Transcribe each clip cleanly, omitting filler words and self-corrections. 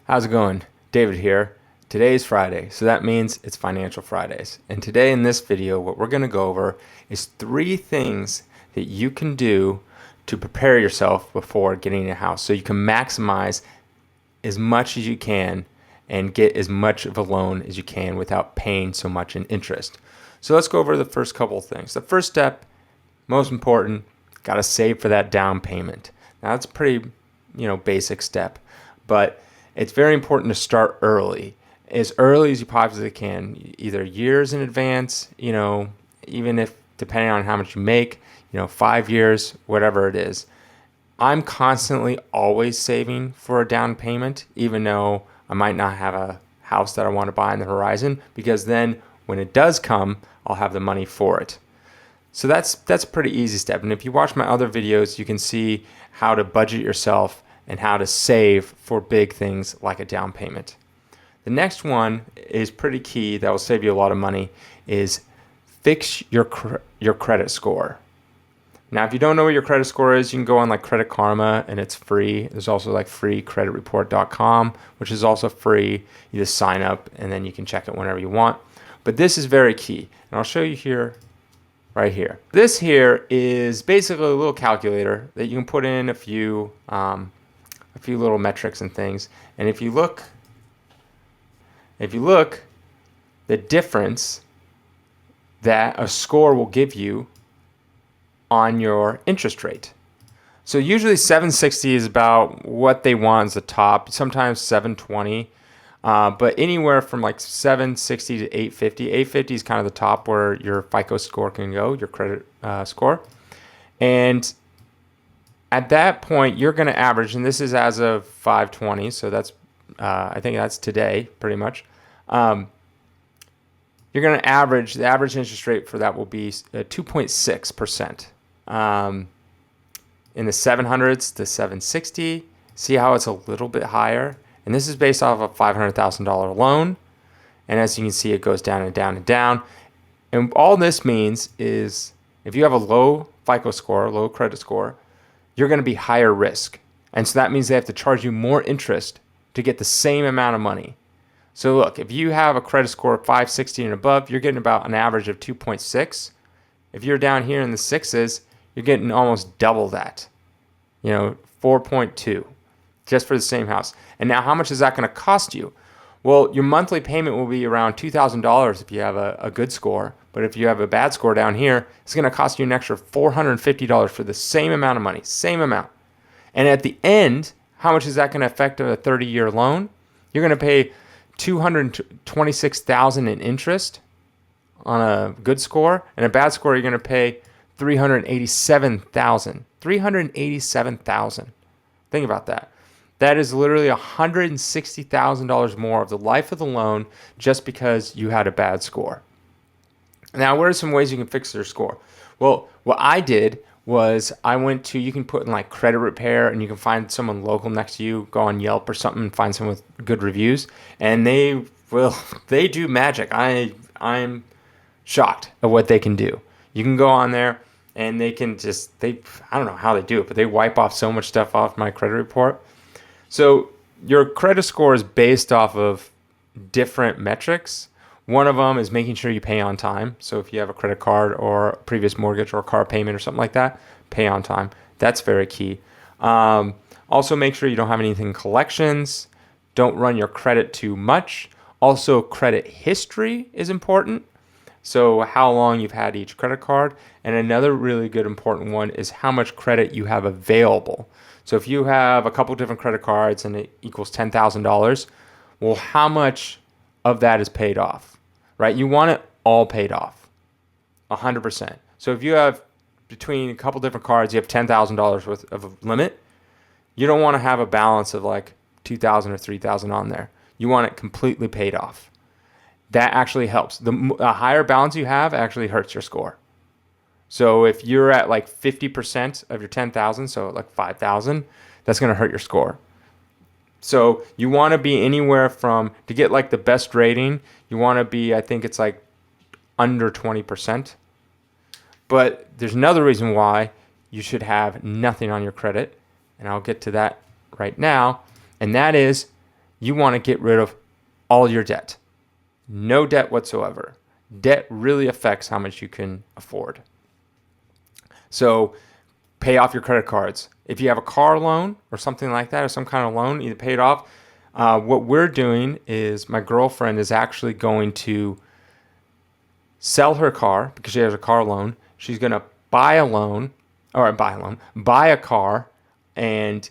How's it going? David here. Today is Friday, so that means it's Financial Fridays. And today in this video, what we're going to go over is 3 things that you can do to prepare yourself before getting a house so you can maximize as much as you can and get as much of a loan as you can without paying so much in interest. So let's go over the first couple of things. The first step, most important, got to save for that down payment. Now that's a pretty, basic step, but it's very important to start early as you possibly can, either years in advance, even if depending on how much you make, 5 years, whatever it is. I'm constantly always saving for a down payment, even though I might not have a house that I want to buy on the horizon, because then when it does come, I'll have the money for it. So that's a pretty easy step. And if you watch my other videos, you can see how to budget yourself and how to save for big things like a down payment. The next one is pretty key that will save you a lot of money is fix your credit score. Now, if you don't know what your credit score is, you can go on like Credit Karma and it's free. There's also like freecreditreport.com, which is also free. You just sign up and then you can check it whenever you want. But this is very key. And I'll show you here, right here. This here is basically a little calculator that you can put in a few little metrics and things. And if you look, the difference that a score will give you on your interest rate. So usually 760 is about what they want as the top, sometimes 720, but anywhere from like 760 to 850. 850 is kind of the top where your FICO score can go, your credit score. And at that point, you're going to average, and this is as of 520, so that's I think that's today pretty much. You're going to average, the average interest rate for that will be 2.6%. In the 700s to 760, see how it's a little bit higher? And this is based off a $500,000 loan. And as you can see, it goes down and down and down. And all this means is if you have a low FICO score, low credit score, you're going to be higher risk. And so that means they have to charge you more interest to get the same amount of money. So look, if you have a credit score of 560 and above, you're getting about an average of 2.6. If you're down here in the sixes, you're getting almost double that, 4.2, just for the same house. And now how much is that going to cost you? Well, your monthly payment will be around $2,000 if you have a good score. But if you have a bad score down here, it's going to cost you an extra $450 for the same amount of money, same amount. And at the end, how much is that going to affect a 30-year loan? You're going to pay $226,000 in interest on a good score, and a bad score, you're going to pay $387,000. $387,000. Think about that. That is literally $160,000 more of the life of the loan just because you had a bad score. Now, what are some ways you can fix your score? Well, what I did was you can put in like credit repair and you can find someone local next to you, go on Yelp or something and find someone with good reviews. And they do magic. I'm shocked at what they can do. You can go on there and they can I don't know how they do it, but they wipe off so much stuff off my credit report. So your credit score is based off of different metrics. One of them is making sure you pay on time. So if you have a credit card or a previous mortgage or a car payment or something like that, pay on time. That's very key. Also, make sure you don't have anything in collections. Don't run your credit too much. Also, credit history is important. So how long you've had each credit card. And another really good important one is how much credit you have available. So if you have a couple different credit cards and it equals $10,000, well, how much of that is paid off? Right? You want it all paid off, 100%. So if you have between a couple different cards, you have $10,000 worth of a limit, you don't want to have a balance of like $2,000 or $3,000 on there. You want it completely paid off. That actually helps. The higher balance you have actually hurts your score. So if you're at like 50% of your 10,000, so like 5,000, that's going to hurt your score. So you want to be anywhere from, to get like the best rating, you want to be, I think it's like under 20%. But there's another reason why you should have nothing on your credit, and I'll get to that right now, and that is you want to get rid of all your debt. No debt whatsoever. Debt really affects how much you can afford. So pay off your credit cards. If you have a car loan or something like that, or some kind of loan, either pay it off. What we're doing is my girlfriend is actually going to sell her car because she has a car loan. She's going to buy a car, and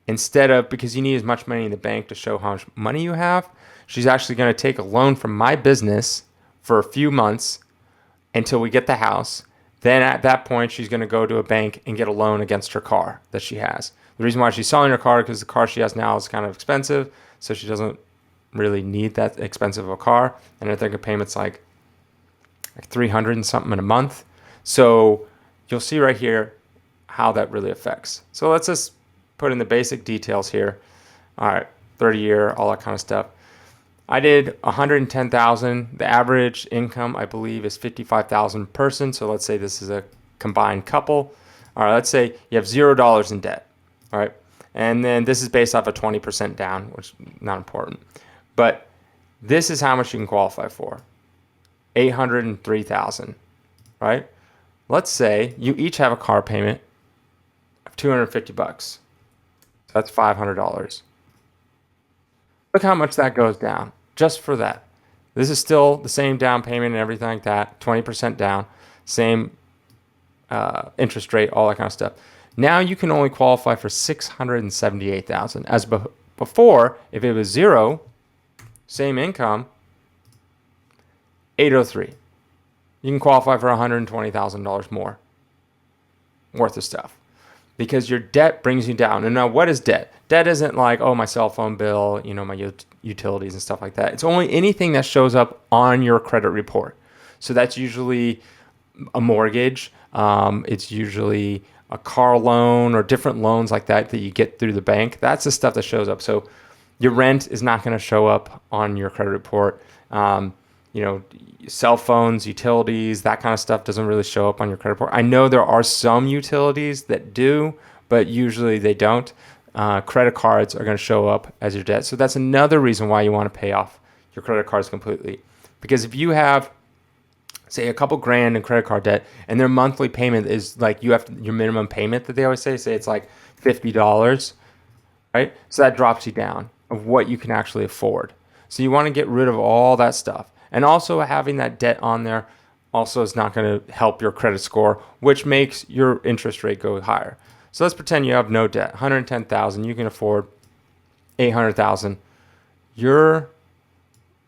instead of, because you need as much money in the bank to show how much money you have, she's actually going to take a loan from my business for a few months until we get the house. Then at that point, she's going to go to a bank and get a loan against her car that she has. The reason why she's selling her car is because the car she has now is kind of expensive, so she doesn't really need that expensive of a car. And I think her payment's like 300 and something in a month. So you'll see right here how that really affects. So let's just put in the basic details here. All right, 30-year, all that kind of stuff. I did 110,000. The average income, I believe, is 55,000 per person. So let's say this is a combined couple. All right, let's say you have $0 in debt. All right, and then this is based off a 20% down, which is not important. But this is how much you can qualify for. 803,000, right? Let's say you each have a car payment of $250. So that's $500. Look how much that goes down just for that. This is still the same down payment and everything like that, 20% down, same interest rate, all that kind of stuff. Now you can only qualify for $678,000. As before, if it was zero, same income, 803. You can qualify for $120,000 more worth of stuff because your debt brings you down. And now what is debt? Debt isn't like, oh, my cell phone bill, my utilities and stuff like that. It's only anything that shows up on your credit report. So that's usually a mortgage. It's usually a car loan or different loans like that you get through the bank. That's the stuff that shows up. So your rent is not going to show up on your credit report. Cell phones, utilities, that kind of stuff doesn't really show up on your credit report. I know there are some utilities that do, but usually they don't. Credit cards are going to show up as your debt. So that's another reason why you want to pay off your credit cards completely. Because if you have, say, a couple grand in credit card debt and their monthly payment is like your minimum payment that they always say it's like $50, right? So that drops you down of what you can actually afford. So you want to get rid of all that stuff. And also having that debt on there also is not going to help your credit score, which makes your interest rate go higher. So let's pretend you have no debt, 110,000, you can afford 800,000. Your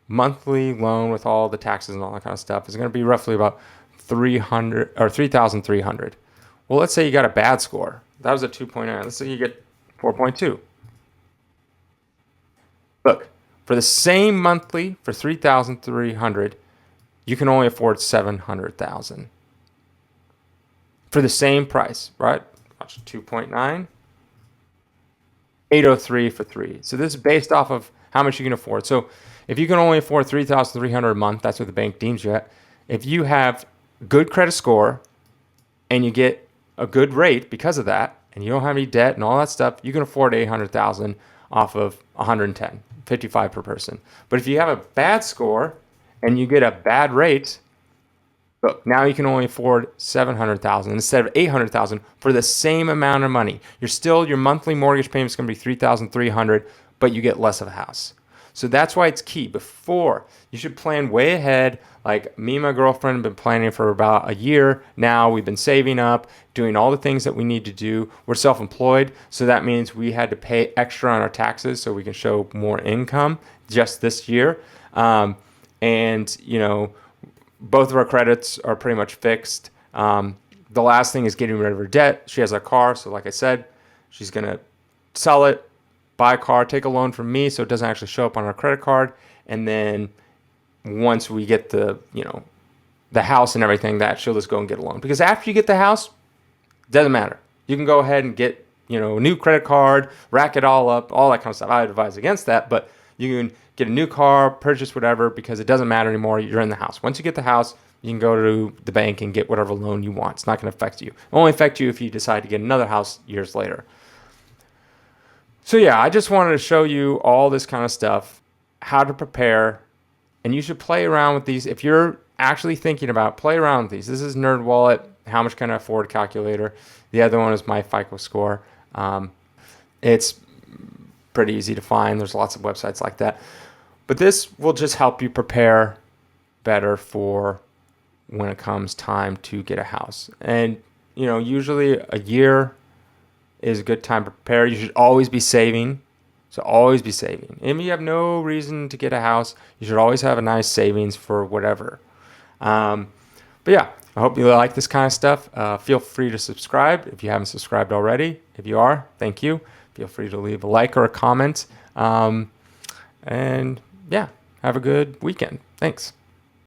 monthly loan with all the taxes and all that kind of stuff is going to be roughly about 300 or 3,300. Well, let's say you got a bad score. That was a 2.9. Let's say you get 4.2. Look, for the same monthly for 3,300, you can only afford 700,000. For the same price, right? Watch 2.9. 803 for 3. So this is based off of how much you can afford. So if you can only afford 3,300 a month, that's what the bank deems you at. If you have good credit score and you get a good rate because of that, and you don't have any debt and all that stuff, you can afford 800,000 off of 110, 55 per person. But if you have a bad score and you get a bad rate, look, now you can only afford 700,000 instead of 800,000 for the same amount of money. Your monthly mortgage payment is going to be 3,300, but you get less of a house. So that's why it's key. Before, you should plan way ahead. Like me and my girlfriend have been planning for about a year now. We've been saving up, doing all the things that we need to do. We're self-employed, so that means we had to pay extra on our taxes so we can show more income just this year. Both of our credits are pretty much fixed. The last thing is getting rid of her debt. She has a car, so like I said, she's going to sell it, buy a car, take a loan from me so it doesn't actually show up on our credit card. And then once we get the house and everything, that she'll just go and get a loan. Because after you get the house, it doesn't matter. You can go ahead and get a new credit card, rack it all up, all that kind of stuff. I advise against that, but you can get a new car, purchase whatever, because it doesn't matter anymore. You're in the house. Once you get the house, you can go to the bank and get whatever loan you want. It's not going to affect you. It will only affect you if you decide to get another house years later. So yeah, I just wanted to show you all this kind of stuff, how to prepare, and you should play around with these. If you're actually thinking about, play around with these. This is NerdWallet, how much can I afford calculator. The other one is my FICO score. It's pretty easy to find. There's lots of websites like that. But this will just help you prepare better for when it comes time to get a house. And, usually a year is a good time to prepare. You should always be saving. So always be saving. And if you have no reason to get a house, you should always have a nice savings for whatever. But yeah, I hope you like this kind of stuff. Feel free to subscribe if you haven't subscribed already. If you are, thank you. Feel free to leave a like or a comment. And yeah, have a good weekend. Thanks.